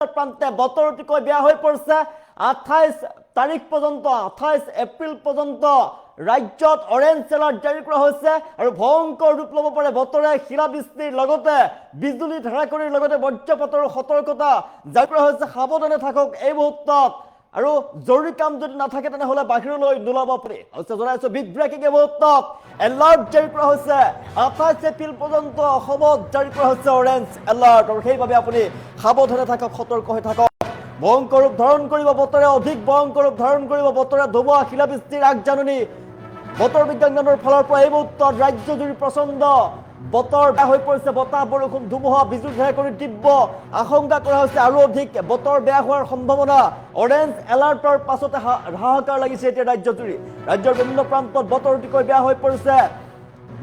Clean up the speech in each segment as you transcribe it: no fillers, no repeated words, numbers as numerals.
প্ৰান্তে বতৰ অতিকৈ বেয়া হৈ পৰিছে 28 তাৰিখ পৰ্যন্ত 28 এপ্ৰিল পৰ্যন্ত ৰাজ্যত অৰেঞ্জ এলাৰ্ট জাৰি কৰা হৈছে আৰু ভয়ংকৰ ৰূপ ল'ব পাৰে বতৰে শিলাবৃষ্টিৰ লগতে বিজুলী ঢেৰেকনিৰ লগতে বজ্ৰপাতৰ সতৰ্কতা জাৰি কৰা হৈছে সাৱধানে থাকক এই মুহূৰ্তত আৰু জৰুৰী কাম যদি নাথাকে তেনেহলে বাহিৰলৈ নোলাব পাৰি হৈছে জনাইছো বিগ ব্ৰেকিং এই মুহূৰ্তত এলাৰ্ট জাৰি কৰা হৈছে 28 এপ্ৰিল পৰ্যন্ত অসমত জাৰি কৰা হৈছে অৰেঞ্জ এলাৰ্ট আৰু সেইভাবে আপুনি সাৱধানে থাকক সতৰ্ক হৈ থাকক ভয়ংকৰ ৰূপ ধাৰণ কৰিব বতৰে অধিক ভয়ংকৰ ৰূপ ধাৰণ কৰিব বতৰে ধুমুহা শিলাবৃষ্টিৰ আগজাননী বতৰ বিজ্ঞান কেন্দ্ৰৰ ফালৰ পৰা এই মুহূৰ্তত ৰাজ্যজুৰি প্ৰচণ্ড বতৰ বেয়া হৈ পৰিছে বতাহ বৰষুণ ধুমুহা বিজুলী ঢেৰেকনিৰ তীব্ৰ আশংকা কৰা হৈছে আৰু অধিক বতৰ বেয়া হোৱাৰ সম্ভাৱনা অৰেঞ্জ এলাৰ্টৰ পাছতে হাহাকাৰ লাগিছে এতিয়া ৰাজ্যজুৰি ৰাজ্যৰ বিভিন্ন প্ৰান্তত বতৰ অতিকৈ বেয়া হৈ পৰিছে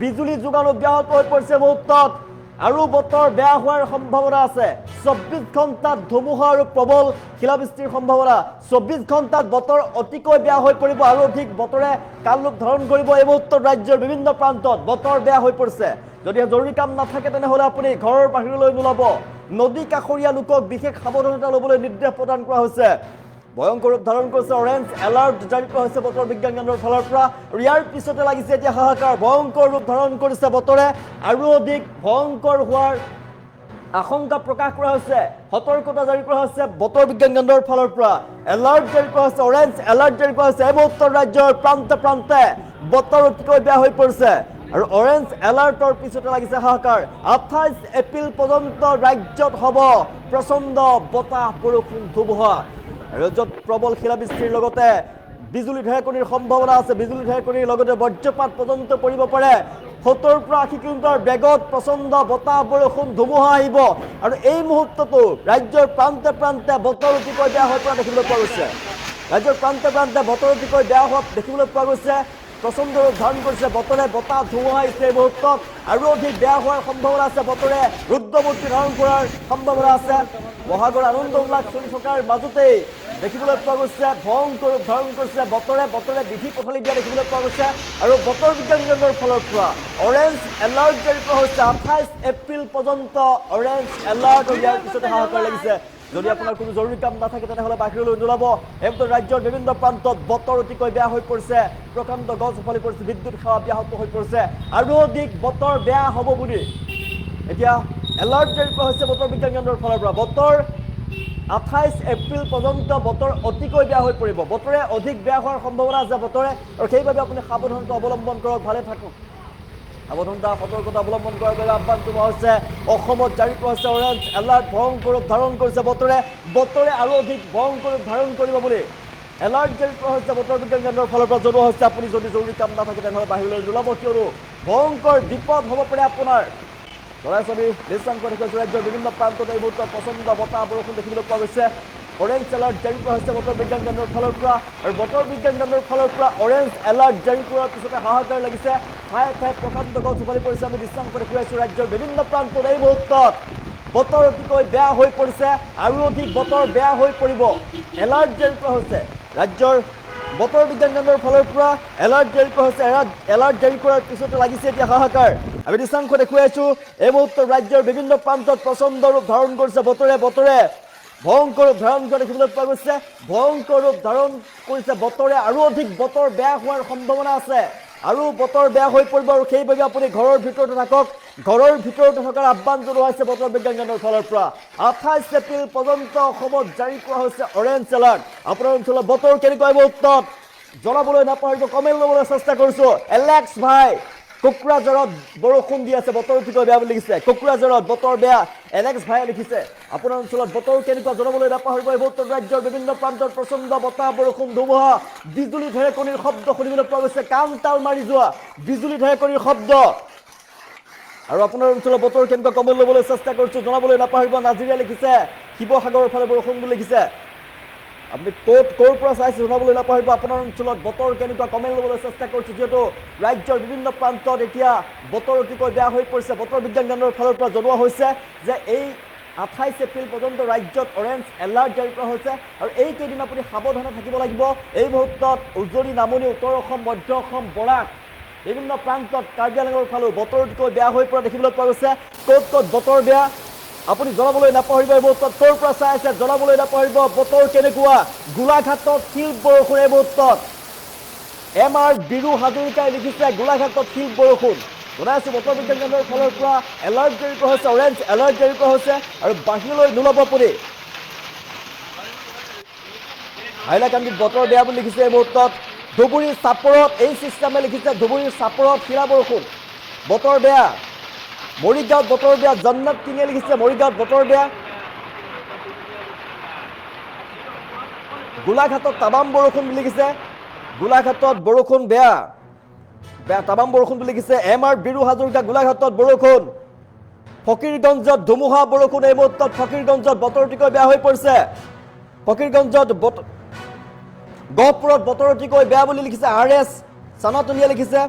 বিজুলী যোগানো ব্যাহত হৈ পৰিছে মুহূৰ্তত আৰু বতৰ বেয়া হোৱাৰ সম্ভাৱনা আছে 24 ঘণ্টাত ধুমুহা আৰু প্ৰবল শিলাবৃষ্টিৰ সম্ভাৱনা 24 ঘণ্টাত বতৰ অতিকৈ বেয়া হৈ পৰিব আৰু অধিক বতৰে কালৰূপ ধাৰণ কৰিব এই মুহূৰ্তত ৰাজ্যৰ বিভিন্ন প্ৰান্তত বতৰ বেয়া হৈ পৰিছে যদি জৰুৰী কাম নাথাকে তেনেহলে আপুনি ঘৰৰ বাহিৰলৈ নোলাব নদী কাষৰীয়া লোকক বিশেষ সাৱধানতা ল'বলৈ নিৰ্দেশ প্ৰদান কৰা হৈছে ভয়ংকৰ ৰূপ ধাৰণ কৰিছে অৰেঞ্জ এলাৰ্ট জাৰি কৰা হৈছে বতৰ বিজ্ঞান কেন্দ্ৰৰ ফালৰ পৰা ইয়াৰ পিছতে লাগিছে এতিয়া হাহাকাৰ ভয়ংকৰ ৰূপ ধাৰণ কৰিছে বতৰে আৰু অধিক ভয়ংকৰ হোৱাৰ আশংকা প্ৰকাশ কৰা হৈছে সতৰ্কতা জাৰি কৰা হৈছে বতৰ বিজ্ঞান কেন্দ্ৰৰ ফালৰ পৰা এলাৰ্ট জাৰি কৰা হৈছে অৰেঞ্জ এলাৰ্ট জাৰি কৰা হৈছে এই মুহূৰ্তত ৰাজ্যৰ প্ৰান্তে প্ৰান্তে বতৰ অতিকৈ বেয়া হৈ পৰিছে আৰু অৰেঞ্জ এলাৰ্টৰ পিছতে লাগিছে হাহাকাৰ 28 এপ্ৰিল পৰ্যন্ত ৰাজ্যত হ'ব প্ৰচণ্ড বতাহ বৰষুণ ধুমুহা ৰাজ্যত প্ৰবল শিলাবৃষ্টিৰ লগতে বিজুলী ঢেৰেকনিৰ সম্ভাৱনা আছে বিজুলী ঢেৰেকনিৰ লগতে বজ্ৰপাত পৰ্যন্ত পৰিব পাৰে 70 পৰা 80 কিলোমিটাৰ বেগত প্ৰচণ্ড বতাহ বৰষুণ ধুমুহা আহিব আৰু এই মুহূৰ্ততো ৰাজ্যৰ প্ৰান্তে প্ৰান্তে বতৰ অতিকৈ বেয়া হৈ পৰা দেখিবলৈ পোৱা গৈছে ৰাজ্যৰ প্ৰান্তে প্ৰান্তে বতৰ অতিকৈ বেয়া হোৱা দেখিবলৈ পোৱা গৈছে প্ৰচণ্ড ৰূপ ধাৰণ কৰিছে বতৰে বতাহ ধুমুহা আহিছে এই মুহূৰ্তত আৰু অধিক বেয়া হোৱাৰ সম্ভাৱনা আছে বতৰে ৰুদ্ৰমূৰ্তি ধাৰণ কৰাৰ সম্ভাৱনা আছে বহাগৰ আনন্দ উল্লাস চলি থকাৰ মাজতেই দেখিবলৈ পোৱা গৈছে ভয়ংকৰ ৰূপ ধাৰণ কৰিছে বতৰে বিধি পথালি দিয়া দেখিবলৈ পোৱা গৈছে আৰু বতৰ বিজ্ঞান কেন্দ্ৰৰ ফালৰ পৰা অৰেঞ্জ এলাৰ্ট জাৰি কৰা হৈছে 28 এপ্ৰিল পৰ্যন্ত অৰেঞ্জ এলাৰ্ট দিয়াৰ পিছতে হাহাকাৰ লাগিছে যদি আপোনাৰ কোনো জৰুৰী কাম নাথাকে তেনেহলে বাহিৰলৈ নোলাব এইটো ৰাজ্যৰ বিভিন্ন প্ৰান্তত বতৰ অতিকৈ বেয়া হৈ পৰিছে প্ৰকাণ্ড গছ উফালি পৰিছে বিদ্যুৎ সেৱা ব্যাহত হৈ পৰিছে আৰু অধিক বতৰ বেয়া হ'ব বুলি এতিয়া এলাৰ্ট জাৰি কৰা হৈছে বতৰ বিজ্ঞান কেন্দ্ৰৰ ফালৰ পৰা বতৰ 28 এপ্ৰিল পৰ্যন্ত বতৰ অতিকৈ বেয়া হৈ পৰিব বতৰে অধিক বেয়া হোৱাৰ সম্ভাৱনা আছে বতৰে আৰু সেইভাবে আপুনি সাৱধানতা অৱলম্বন কৰক ভালে থাকক সাৱধানতা সতৰ্কতা অৱলম্বন কৰাৰ বাবে আহ্বান জনোৱা হৈছে অসমত জাৰি কৰা হৈছে অৰেঞ্জ এলাৰ্ট ভয়ংকৰ ৰূপ ধাৰণ কৰিছে বতৰে আৰু অধিক ভয়ংকৰ ৰূপ ধাৰণ কৰিব বুলি এলাৰ্ট জাৰি কৰা হৈছে বতৰ বিজ্ঞান কেন্দ্ৰৰ ফালৰ পৰা জনোৱা হৈছে আপুনি যদি জৰুৰী কাম নাথাকে তেনেহলে বাহিৰলৈ নোলাব কিয়নো ভয়ংকৰ বিপদ হ'ব পাৰে আপোনাৰ চৰাইচৰি নিশ্চয় দেখুৱাইছে ৰাজ্যৰ বিভিন্ন প্ৰান্তত এই মুহূৰ্তত প্ৰচণ্ড বতাহ বৰষুণ দেখিবলৈ পোৱা গৈছে অৰেঞ্জ এলাৰ্ট জাৰি কৰা হৈছে বতৰ বিজ্ঞান কেন্দ্ৰৰ ফালৰ পৰা আৰু বতৰ বিজ্ঞান কেন্দ্ৰৰ ফালৰ পৰা অৰেঞ্জ এলাৰ্ট জাৰি কৰাৰ পিছতে হাহাকাৰ লাগিছে ঠায়ে ঠায়ে প্ৰকাণ্ড গছ উফালি পৰিছে আমি দৃশ্যাংশ দেখুৱাইছো ৰাজ্যৰ বিভিন্ন প্ৰান্তত এই মুহূৰ্তত বতৰ অতিকৈ বেয়া হৈ পৰিছে আৰু অধিক বতৰ বেয়া হৈ পৰিব এলাৰ্ট জাৰি কৰা হৈছে ৰাজ্যৰ বতৰ বিজ্ঞান কেন্দ্ৰৰ ফালৰ পৰা এলাৰ্ট জাৰি কৰা হৈছে এলাৰ্ট জাৰি কৰাৰ পিছতে লাগিছে এতিয়া হাহাকাৰ আমি দৃশ্যাংশ দেখুৱাইছো এই মুহূৰ্তত ৰাজ্যৰ বিভিন্ন প্ৰান্তত প্ৰচণ্ড ৰূপ ধাৰণ কৰিছে বতৰে ভয়ংকৰ ৰূপ ধাৰণ কৰা দেখিবলৈ পোৱা গৈছে ভয়ংকৰ ৰূপ ধাৰণ কৰিছে বতৰে আৰু অধিক বতৰ বেয়া হোৱাৰ সম্ভাৱনা আছে আৰু বতৰ বেয়া হৈ পৰিব আৰু সেইভাবে আপুনি ঘৰৰ ভিতৰতে থাকক ঘৰৰ ভিতৰতে থকাৰ আহ্বান জনোৱা হৈছে বতৰ বিজ্ঞান কেন্দ্ৰৰ ফালৰ পৰা 28 এপ্ৰিল পৰ্যন্ত অসমত জাৰি কৰা হৈছে অৰেঞ্জ এলাৰ্ট আপোনাৰ অঞ্চলত বতৰ কেনেকুৱা এই মুহূৰ্তত জনাবলৈ নাপাহৰিব কমেণ্ট ল'বলৈ চেষ্টা কৰিছো এলেক্স ভাই কোকৰাঝাৰত বৰষুণ দি আছে বতৰ অতিকৈ বেয়া বুলি লিখিছে কোকৰাঝাৰত বতৰ বেয়া এলেক্স ভাইয়ে লিখিছে আপোনাৰ অঞ্চলত বতৰ কেনেকুৱা জনাবলৈ নাপাহৰিব এই মুহূৰ্তত ৰাজ্যৰ বিভিন্ন প্ৰান্তত প্ৰচণ্ড বতাহ বৰষুণ ধুমুহা বিজুলী ঢেৰেকনিৰ শব্দ শুনিবলৈ পোৱা গৈছে কাণ তাল মাৰি যোৱা বিজুলী ঢেৰেকনিৰ শব্দ আৰু আপোনাৰ অঞ্চলত বতৰ কেনেকুৱা কমেণ্ট ল'বলৈ চেষ্টা কৰিছো জনাবলৈ নাপাহৰিব নাজিৰিয়া লিখিছে শিৱসাগৰৰ ফালে বৰষুণ বুলি লিখিছে আপনি ক'ৰ পৰা চাইছে জনাবলৈ নাপাহৰিব আপোনাৰ অঞ্চলত বতৰ কেনেকুৱা কমেণ্ট ল'বলৈ চেষ্টা কৰিছো যিহেতু ৰাজ্যৰ বিভিন্ন প্ৰান্তত এতিয়া বতৰ অতিকৈ বেয়া হৈ পৰিছে বতৰ বিজ্ঞান কেন্দ্ৰৰ ফালৰ পৰা জনোৱা হৈছে যে এই 28 এপ্ৰিল পৰ্যন্ত ৰাজ্যত অৰেঞ্জ এলাৰ্ট জাৰি কৰা হৈছে আৰু এই কেইদিন আপুনি সাৱধানে থাকিব লাগিব এই মুহূৰ্তত উজনি নামনি উত্তৰ অসম মধ্য অসম বৰাক বিভিন্ন প্ৰান্তত কাৰ্বি আংলঙৰ ফালেও বতৰ অতিকৈ বেয়া হৈ পৰা দেখিবলৈ পোৱা গৈছে ক'ত বতৰ বেয়া আপুনি জনাবলৈ নাপাহৰিব এই মুহূৰ্তত ক'ৰ পৰা চাই আছে জনাবলৈ নাপাহৰিব বতৰ কেনেকুৱা গোলাঘাটত শিল বৰষুণ এই মুহূৰ্তত MR বিৰু হাজৰিকাই লিখিছে গোলাঘাটত শিল বৰষুণ জনাই আছোঁ বতৰ বিজ্ঞান কেন্দ্ৰৰ ফালৰ পৰা এলাৰ্ট জাৰি কৰা হৈছে অৰেঞ্জ এলাৰ্ট জাৰি কৰা হৈছে আৰু বাহিৰলৈ নোলাব আপুনি হাইলাকান্দিত বতৰ বেয়া বুলি লিখিছে এই মুহূৰ্তত ধুবুৰীৰ চাপৰত এই চিষ্টেমে লিখিছে ধুবুৰীৰ চাপৰত শিলা বৰষুণ বতৰ বেয়া মৰিগাঁৱত বতৰ বেয়া জন্নত কিঙে লিখিছে মৰিগাঁৱত বতৰ বেয়া গোলাঘাটত তামাম বৰষুণ বুলি লিখিছে গোলাঘাটত বৰষুণ বেয়া তামাম বৰষুণ বুলি লিখিছে MR বিৰু হাজৰিকা গোলাঘাটত বৰষুণ ফকীৰগঞ্জত ধুমুহা বৰষুণ এই মুহূৰ্তত ফকীৰগঞ্জত বতৰ অতিকৈ বেয়া হৈ পৰিছে ফকীৰগঞ্জত গহপুৰত বতৰ অতিকৈ বেয়া বুলি লিখিছে RS চানাতনীয়ে লিখিছে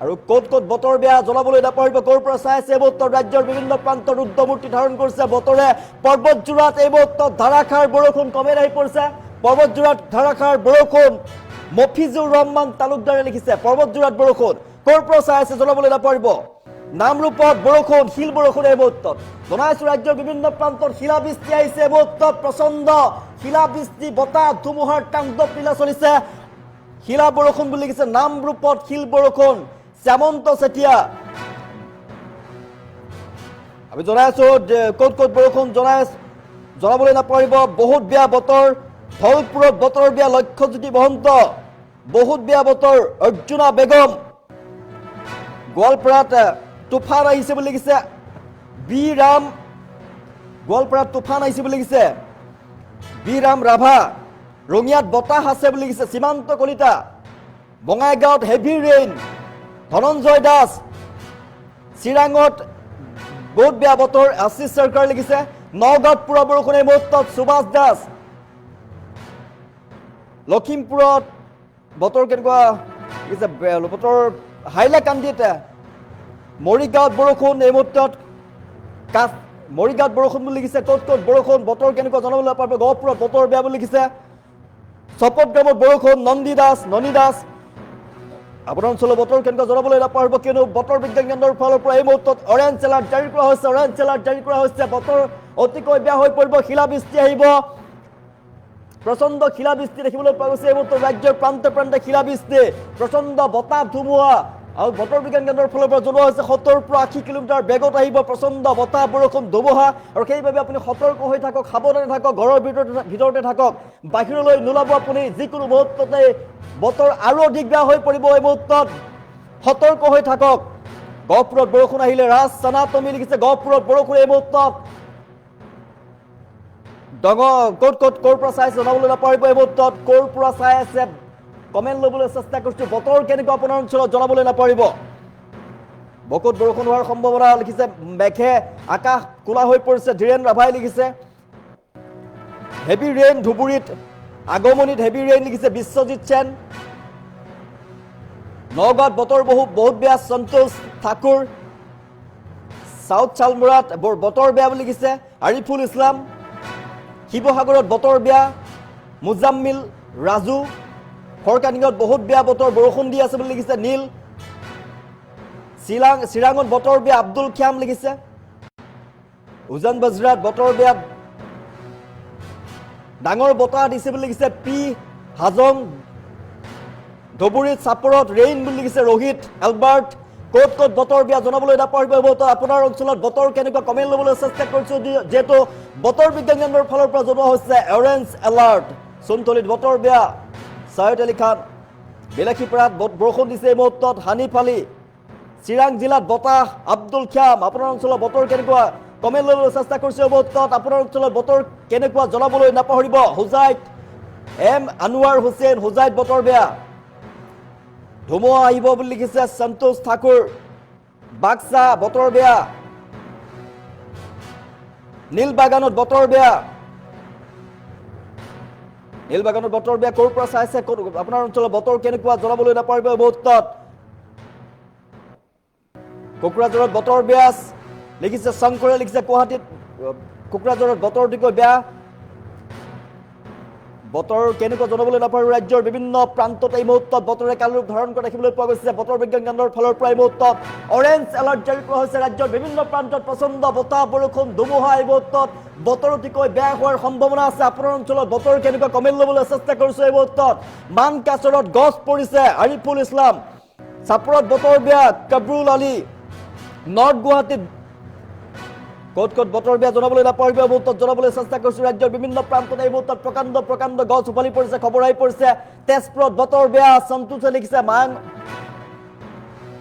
আৰু ক'ত ক'ত বতৰ বেয়া জনাবলৈ নাপাহৰিব ক'ৰ পৰা চাই আছে এই মুহূৰ্তত ৰাজ্যৰ বিভিন্ন প্ৰান্তত ৰুদ্ৰমূৰ্তি ধাৰণ কৰিছে বতৰে পৰ্বতজোৰাত এই মুহূৰ্তত ধাৰাসাৰ বৰষুণ কমে আহি পৰিছে পৰ্বতজোৰাত ধাৰাসাৰ বৰষুণ মফিজুৰ ৰহমান তালুকদাৰে লিখিছে পৰ্বতজোৰাত বৰষুণ ক'ৰ পৰা চাই আছে জনাবলৈ নাপাহৰিব নামৰূপত বৰষুণ শিল বৰষুণ এই মুহূৰ্তত জনাইছোঁ ৰাজ্যৰ বিভিন্ন প্ৰান্তত শিলাবৃষ্টি আহিছে এই মুহূৰ্তত প্ৰচণ্ড শিলাবৃষ্টি বতাহ ধুমুহাৰ তাণ্ডৱ লীলা চলিছে শিলা বৰষুণ বুলি লিখিছে নামৰূপত শিল বৰষুণ শ্যামন্ত চেতিয়া আমি জনাই আছো ক'ত ক'ত বৰষুণ জনাবলৈ নাপাহৰিব বহুত বেয়া বতৰ ধলপুৰত বতৰ বেয়া লক্ষ্যজ্যোতি মহন্ত বহুত বেয়া বতৰ অৰ্জুনা বেগম গোৱালপাৰাত তুফান আহিছে বুলি লিখিছে বি ৰাম গোৱালপাৰাত তুফান আহিছে বুলি লিখিছে বি ৰাম ৰাভা ৰঙিয়াত বতাহ আছে বুলি লিখিছে সীমান্ত কলিতা বঙাইগাঁৱত হেভি ৰেইন ধনঞ্জয় দাস চিৰাঙত বহুত বেয়া বতৰ আশিষ চৰকাৰ লিখিছে নগাঁৱত পুৰা বৰষুণ এই মুহূৰ্তত সুভাষ দাস লখিমপুৰত বতৰ কেনেকুৱা লিখিছে বতৰ হাইলাকান্দিত মৰিগাঁৱত বৰষুণ এই মুহূৰ্তত মৰিগাঁৱত বৰষুণ বুলি লিখিছে ক'ত ক'ত বৰষুণ বতৰ কেনেকুৱা জনাবলৈ নাপাহৰিব গহপুৰত বতৰ বেয়া বুলি লিখিছে চপতগামত বৰষুণ ননী দাস আপোনাৰ অঞ্চলৰ বতৰ কেনেকুৱা জনাবলৈ নাপাহৰিব কিয়নো বতৰ বিজ্ঞান কেন্দ্ৰৰ ফালৰ পৰা এই মুহূৰ্তত অৰেঞ্জ এলাৰ্ট জাৰি কৰা হৈছে বতৰ অতিকৈ বেয়া হৈ পৰিব শিলাবৃষ্টি আহিব প্ৰচণ্ড শিলাবৃষ্টি দেখিবলৈ পোৱা গৈছে এই মুহূৰ্তত ৰাজ্যৰ প্ৰান্তে প্ৰান্তে শিলাবৃষ্টি প্ৰচণ্ড বতাহ ধুমুহা আৰু বতৰ বিজ্ঞান কেন্দ্ৰৰ ফালৰ পৰা জনোৱা হৈছে 70 পৰা 80 কিলোমিটাৰ বেগত আহিব প্ৰচণ্ড বতাহ বৰষুণ ধুমুহা আৰু সেইবাবে আপুনি সতৰ্ক হৈ থাকক সাৱধানে থাকক ঘৰৰ ভিতৰতে থাকক বাহিৰলৈ নোলাব আপুনি যিকোনো মুহূৰ্ততে বতৰ আৰু অধিক বেয়া হৈ পৰিব এই মুহূৰ্তত সতৰ্ক হৈ থাকক গহপুৰত বৰষুণ আহিলে ৰাজ চানাতমি লিখিছে গহপুৰত বৰষুণ এই মুহূৰ্তত ক'ৰ পৰা চাই আছে জনাবলৈ নাপাহৰিব এই মুহূৰ্তত ক'ৰ পৰা চাই আছে কমেণ্ট ল'বলৈ চেষ্টা কৰিছোঁ বতৰ কেনেকুৱা আপোনাৰ অঞ্চলত জনাবলৈ নাপাহৰিব বহুত বৰষুণ হোৱাৰ সম্ভাৱনা লিখিছে মেঘে আকাশ কোলা হৈ পৰিছে ধীৰেন ৰাভাই লিখিছে হেভি ৰেইন ধুবুৰীত আগমনিত হেভি ৰেইন লিখিছে বিশ্বজিৎ সেন নগাঁৱত বতৰ বহুত বেয়া সন্তোষ ঠাকুৰ সাউথ চালমুৰাত বতৰ বেয়া বুলি লিখিছে আৰিফুল ইছলাম শিৱসাগৰত বতৰ বেয়া মুজাম্মিল ৰাজু ফৰকানিঙত বহুত বেয়া বতৰ বৰষুণ দি আছে বুলি লিখিছে নীল চিৰাঙত বতৰ বেয়া আব্দুল খ্যাম লিখিছে উজান বজৰাত বতৰ বেয়া ডাঙৰ বতাহ দিছে বুলি লিখিছে পি হাজং ধুবুৰীত চাপৰত ৰেইন বুলি লিখিছে ৰোহিত এলবাৰ্ট ক'ত ক'ত বতৰ বেয়া জনাবলৈ নাপাহৰিব আপোনাৰ অঞ্চলত বতৰ কেনেকুৱা কমেণ্ট ল'বলৈ চেষ্টা কৰিছোঁ যিহেতু বতৰ বিজ্ঞান কেন্দ্ৰৰ ফালৰ পৰা জনোৱা হৈছে অৰেঞ্জ এলাৰ্ট চোনতলিত বতৰ বেয়া ছাইদ আলী খান বিলাসীপাৰাত বৰষুণ দিছে এই মুহূৰ্তত হানিফ আলী চিৰাং জিলাত বতাহ আব্দুল খ্যাম আপোনাৰ অঞ্চলত বতৰ কেনেকুৱা কমেণ্ট ল'বলৈ চেষ্টা কৰিছোঁ এই মুহূৰ্তত আপোনাৰ অঞ্চলত বতৰ কেনেকুৱা জনাবলৈ নাপাহৰিব হোজাইত এম আনোৱাৰ হুছেইন হোজাইত বতৰ বেয়া ধুমুহা আহিব বুলি লিখিছে সন্তোষ ঠাকুৰ বাক্সা বতৰ বেয়া নীলবাগানত বতৰ বেয়া ক'ৰ পৰা চাইছে আপোনাৰ অঞ্চলত বতৰ কেনেকুৱা জনাবলৈ নাপাহৰিব এই মুহূৰ্তত কোকৰাঝাৰত বতৰ বেয়া লিখিছে শংকৰে লিখিছে গুৱাহাটীত কোকৰাঝাৰত বতৰ অতিকৈ বেয়া বতৰ কেনেকুৱা জনাবলৈ নাপাৰো ৰাজ্যৰ বিভিন্ন প্ৰান্তত এই মুহূৰ্তত বতৰে কাল ৰূপ ধাৰণ কৰা দেখিবলৈ পোৱা গৈছে বতৰ বিজ্ঞান কেন্দ্ৰৰ ফালৰ পৰা এই মুহূৰ্তত অৰেঞ্জ এলাৰ্ট জাৰি কৰা হৈছে ৰাজ্যৰ বিভিন্ন প্ৰান্তত প্ৰচণ্ড বতাহ বৰষুণ ধুমুহা এই মুহূৰ্তত বতৰ অতিকৈ বেয়া হোৱাৰ সম্ভাৱনা আছে আপোনাৰ অঞ্চলত বতৰ কেনেকুৱা কমেণ্ট ল'বলৈ চেষ্টা কৰিছো এই মুহূৰ্তত মানকাচৰত গছ পৰিছে আৰিফুল ইছলাম চাপৰত বতৰ বেয়া কাবৰুল আলী নৰ্থ গুৱাহাটীত ক'ত ক'ত বতৰ বেয়া জনাবলৈ নাপাৰিব এই মুহূৰ্তত জনাবলৈ চেষ্টা কৰিছো ৰাজ্যৰ বিভিন্ন প্ৰান্তত এই মুহূৰ্তত প্ৰকাণ্ড গছ উভালি পৰিছে খবৰ আহি পৰিছে তেজপুৰত বতৰ বেয়া সন্তোষে লিখিছে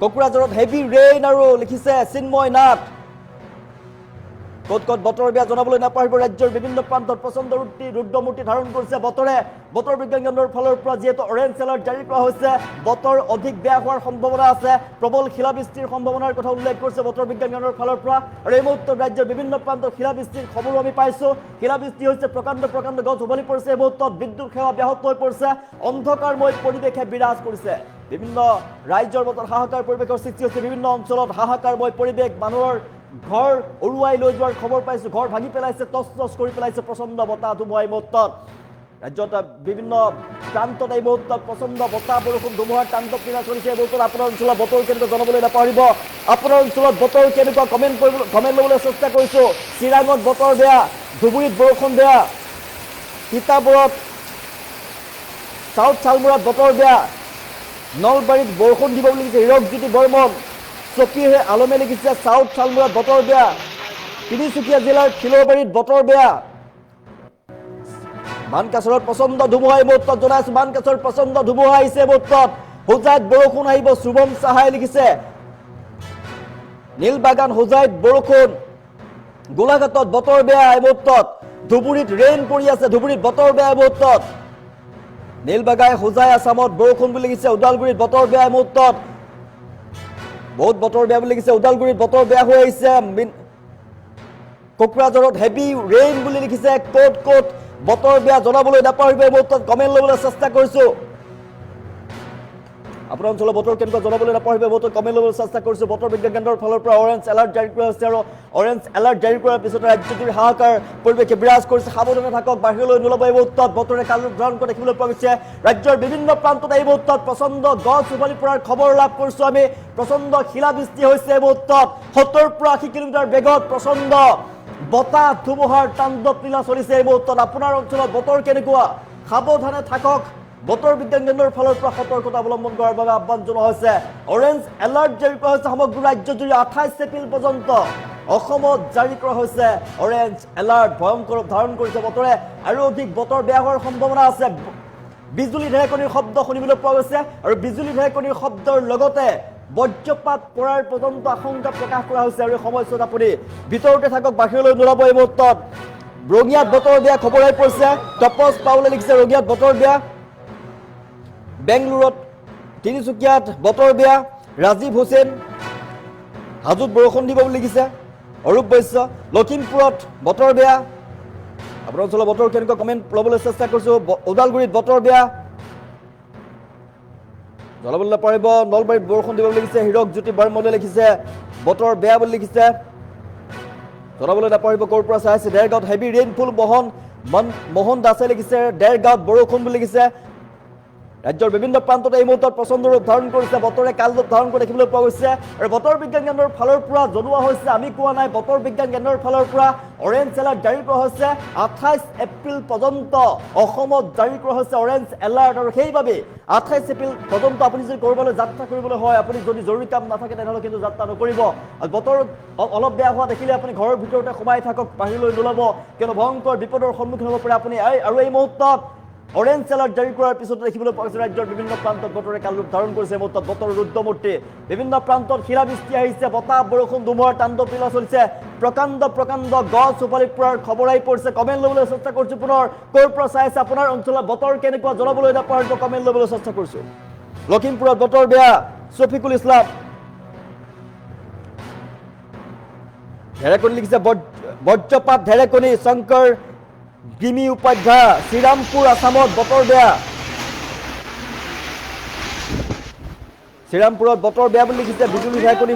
কোকৰাঝাৰত হেভি ৰেইন আৰু লিখিছে চিন্ময় নাথ ক'ত ক'ত বতৰ বেয়া জনাবলৈ নাপাৰিব ৰাজ্যৰ বিভিন্ন প্ৰান্তত প্ৰচণ্ড ৰুদ্ৰমূৰ্তি ধাৰণ কৰিছে বতৰে বতৰ বিজ্ঞান কেন্দ্ৰৰ ফালৰ পৰা যিহেতু অৰেঞ্জ এলাৰ্ট জাৰি কৰা হৈছে বতৰ অধিক বেয়া হোৱাৰ সম্ভাৱনা আছে প্ৰবল শিলাবৃষ্টিৰ সম্ভাৱনাৰ কথা উল্লেখ কৰিছে বতৰ বিজ্ঞান কেন্দ্ৰৰ ফালৰ পৰা আৰু এই মুহূৰ্তত ৰাজ্যৰ বিভিন্ন প্ৰান্তত শিলাবৃষ্টিৰ খবৰো আমি পাইছোঁ শিলাবৃষ্টি হৈছে প্ৰকাণ্ড গছ উভালি পৰিছে এই মুহূৰ্তত বিদ্যুৎ সেৱা ব্যাহত হৈ পৰিছে অন্ধকাৰময় পৰিৱেশে বিৰাজ কৰিছে বিভিন্ন ৰাজ্যৰ বতৰ হাহাকাৰ পৰিৱেশৰ সৃষ্টি হৈছে বিভিন্ন অঞ্চলত হাহাকাৰময় পৰিৱেশ মানুহৰ ঘৰ উৰুৱাই লৈ যোৱাৰ খবৰ পাইছোঁ ঘৰ ভাঙি পেলাইছে টচ কৰি পেলাইছে প্ৰচণ্ড বতাহ ধুমুহা এই মুহূৰ্তত ৰাজ্যত বিভিন্ন প্ৰান্তত এই মুহূৰ্তত প্ৰচণ্ড বতাহ বৰষুণ ধুমুহাৰ তাণ্ডৱ ক্ৰীড়া চলিছে এই মুহূৰ্তত আপোনাৰ অঞ্চলত বতৰ কেনেকুৱা জনাবলৈ নাপাহৰিব আপোনাৰ অঞ্চলত বতৰ কেনেকুৱা কমেণ্ট ল'বলৈ চেষ্টা কৰিছোঁ চিৰাঙত বতৰ বেয়া ধুবুৰীত বৰষুণ বেয়া সীতাপুৰত চাউথ চালমুৰাত বতৰ বেয়া নলবাৰীত বৰষুণ দিব বুলি লিখিছে হীৰকজ্যোতি বৰ্মন চকীৰ আলমে লিখিছে চাউথ চালমুৰাত বতৰ বেয়া তিনিচুকীয়া জিলাৰ খিলবাৰীত বতৰ বেয়া মানকাচৰত প্ৰচণ্ড ধুমুহা এই মুহূৰ্তত জনাইছো মানকাচৰত প্ৰচণ্ড ধুমুহা আহিছে এই মুহূৰ্তত হোজাইত বৰষুণ আহিব শুভম সাহাই লিখিছে নীলবাগান হোজাইত বৰষুণ গোলাঘাটত বতৰ বেয়া এই মুহূৰ্তত ধুবুৰীত ৰেইন পৰি আছে ধুবুৰীত বতৰ বেয়া এই মুহূৰ্তত নীলবাগাই হোজাই আছামত বৰষুণ বুলি লিখিছে ওদালগুৰিত বতৰ বেয়া এই মুহূৰ্তত বহুত বতৰ বেয়া বুলি লিখিছে ওদালগুৰিত বতৰ বেয়া হৈ আহিছে কোকৰাঝাৰত হেভি ৰেইন বুলি লিখিছে ক'ত বতৰ বেয়া জনাবলৈ নাপাহৰিব এই মুহূৰ্তত কমেণ্ট ল'বলৈ চেষ্টা কৰিছোঁ আপোনাৰ অঞ্চলৰ বতৰ কেনেকুৱা জনাবলৈ নাপাহৰিব এই মুহূৰ্তত কমেণ্ট ল'বলৈ চেষ্টা কৰিছোঁ বতৰ বিজ্ঞান কেন্দ্ৰৰ ফালৰ পৰা অৰেঞ্জ এলাৰ্ট জাৰি কৰা হৈছে আৰু অৰেঞ্জ এলাৰ্ট জাৰি কৰাৰ পিছত ৰাজ্যটোৰ হাহাকাৰ পৰিৱেশে বিৰাজ কৰিছে সাৱধানে থাকক বাহিৰলৈ নোলাব এই মুহূৰ্তত বতৰে কাল ৰূপ ধাৰণ কৰা দেখিবলৈ পোৱা গৈছে ৰাজ্যৰ বিভিন্ন প্ৰান্তত এই মুহূৰ্তত প্ৰচণ্ড গছ উভালি পৰাৰ খবৰ লাভ কৰিছোঁ আমি প্ৰচণ্ড শিলাবৃষ্টি হৈছে এই মুহূৰ্তত 70 পৰা 80 কিলোমিটাৰ বেগত প্ৰচণ্ড বতাহ ধুমুহাৰ তাণ্ডৱ লীলা চলিছে এই মুহূৰ্তত আপোনাৰ অঞ্চলত বতৰ কেনেকুৱা সাৱধানে থাকক বতৰ বিজ্ঞান কেন্দ্ৰৰ ফালৰ পৰা সতৰ্কতা অৱলম্বন কৰাৰ বাবে আহ্বান জনোৱা হৈছে অৰেঞ্জ এলাৰ্ট জাৰি কৰা হৈছে সমগ্ৰ ৰাজ্যজুৰি 28 এপ্ৰিল পৰ্যন্ত অসমত জাৰি কৰা হৈছে অৰেঞ্জ এলাৰ্ট ভয়ংকৰ ধাৰণ কৰিছে বতৰে আৰু অধিক বতৰ বেয়া হোৱাৰ সম্ভাৱনা আছে বিজুলী ঢেৰেকণিৰ শব্দ শুনিবলৈ পোৱা গৈছে আৰু বিজুলী ঢেৰেকণিৰ শব্দৰ লগতে বজ্ৰপাত পৰাৰ পৰ্যন্ত আশংকা প্ৰকাশ কৰা হৈছে আৰু এই সময়ছোৱাত আপুনি ভিতৰতে থাকক বাহিৰলৈ নোলাব এই মুহূৰ্তত ৰঙিয়াত বতৰ বেয়া খবৰ আহি পৰিছে তপছ পাউলে লিখিছে ৰঙিয়াত বতৰ বেয়া বেংগলুৰুত তিনিচুকীয়াত বতৰ বেয়া ৰাজীৱ হুছেইন হাজোত বৰষুণ দিব বুলি লিখিছে অৰূপ বৈশ্য লখিমপুৰত বতৰ বেয়া আপোনাৰ অঞ্চলৰ বতৰ কেনেকুৱা কমেণ্ট ল'বলৈ চেষ্টা কৰিছোঁ ওদালগুৰিত বতৰ বেয়া জনাবলৈ পাৰিব নলবাৰীত বৰষুণ দিব বুলি লিখিছে হীৰকজ্যোতি বৰ্মনে লিখিছে বতৰ বেয়া বুলি লিখিছে জনাবলৈ নাপাহৰিব ক'ৰ পৰা চাই আছে দেৰগাঁৱত হেভি ৰেইনফুল মোহন দাসে লিখিছে দেৰগাঁৱত বৰষুণ বুলি লিখিছে ৰাজ্যৰ বিভিন্ন প্ৰান্তত এই মুহূৰ্তত প্ৰচণ্ড ৰূপ ধাৰণ কৰিছে বতৰে কাল ৰূপ ধাৰণ কৰা দেখিবলৈ পোৱা গৈছে আৰু বতৰ বিজ্ঞান কেন্দ্ৰৰ ফালৰ পৰা জনোৱা হৈছে আমি কোৱা নাই বতৰ বিজ্ঞান কেন্দ্ৰৰ ফালৰ পৰা অৰেঞ্জ এলাৰ্ট জাৰি কৰা হৈছে 28 এপ্ৰিল পৰ্যন্ত অসমত জাৰি কৰা হৈছে অৰেঞ্জ এলাৰ্ট আৰু সেইবাবে 28 এপ্ৰিল পৰ্যন্ত আপুনি যদি ক'ৰবালৈ যাত্ৰা কৰিবলৈ হয় আপুনি যদি জৰুৰী কাম নাথাকে তেনেহ'লে কিন্তু যাত্ৰা নকৰিব আৰু বতৰ অলপ বেয়া হোৱা দেখিলে আপুনি ঘৰৰ ভিতৰতে সোমাই থাকক বাহিৰলৈ নোলাব কিয়নো ভয়ংকৰ বিপদৰ সন্মুখীন হ'ব পাৰে আপুনি আৰু এই মুহূৰ্তত অৰেঞ্জ এলাৰ্ট জাৰি কৰাৰ পিছত দেখিবলৈ পোৱা গৈছে ৰাজ্যৰ বিভিন্ন প্ৰান্তত বতৰে কাল ৰূপ ধাৰণ কৰিছে এই মুহূৰ্তত বতৰ ৰুদ্ৰমূৰ্তি বিভিন্ন প্ৰান্তত শিলাবৃষ্টি আহিছে বতাহ বৰষুণ ধুমুহাৰ তাণ্ডৱ লীলা চলিছে প্ৰকাণ্ড গছ উভালি পৰাৰ খবৰ আহি পৰিছে কমেণ্ট ল'বলৈ চেষ্টা কৰিছোঁ পুনৰ ক'ৰ পৰা চাই আছে আপোনাৰ অঞ্চলত বতৰ কেনেকুৱা জনাবলৈ নাপাহৰিব কমেণ্ট ল'বলৈ চেষ্টা কৰিছোঁ লখিমপুৰত বতৰ বেয়া শফিকুল ইছলাম ঢেৰেকণি লিখিছে বজ্ৰপাত ঢেৰেকণি শংকৰ গিমি উপাধ্যায় শ্ৰীৰামপুৰ আছামত বতৰ বেয়া শ্ৰীৰামপুৰত বতৰ বেয়া বুলি লিখিছে বিজুলী ঢেৰেকণি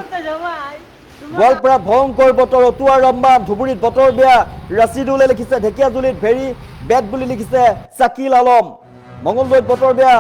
গোৱালপাৰাত ভয়ংকৰ বতৰ অতুৱা ৰম্বান ধুবুৰীত বতৰ বেয়া ৰাছিদুলে লিখিছে ঢেকিয়াজুলিত ভেৰি বেড বুলি লিখিছে চাকিল আলম মঙলদৈত বতৰ বেয়া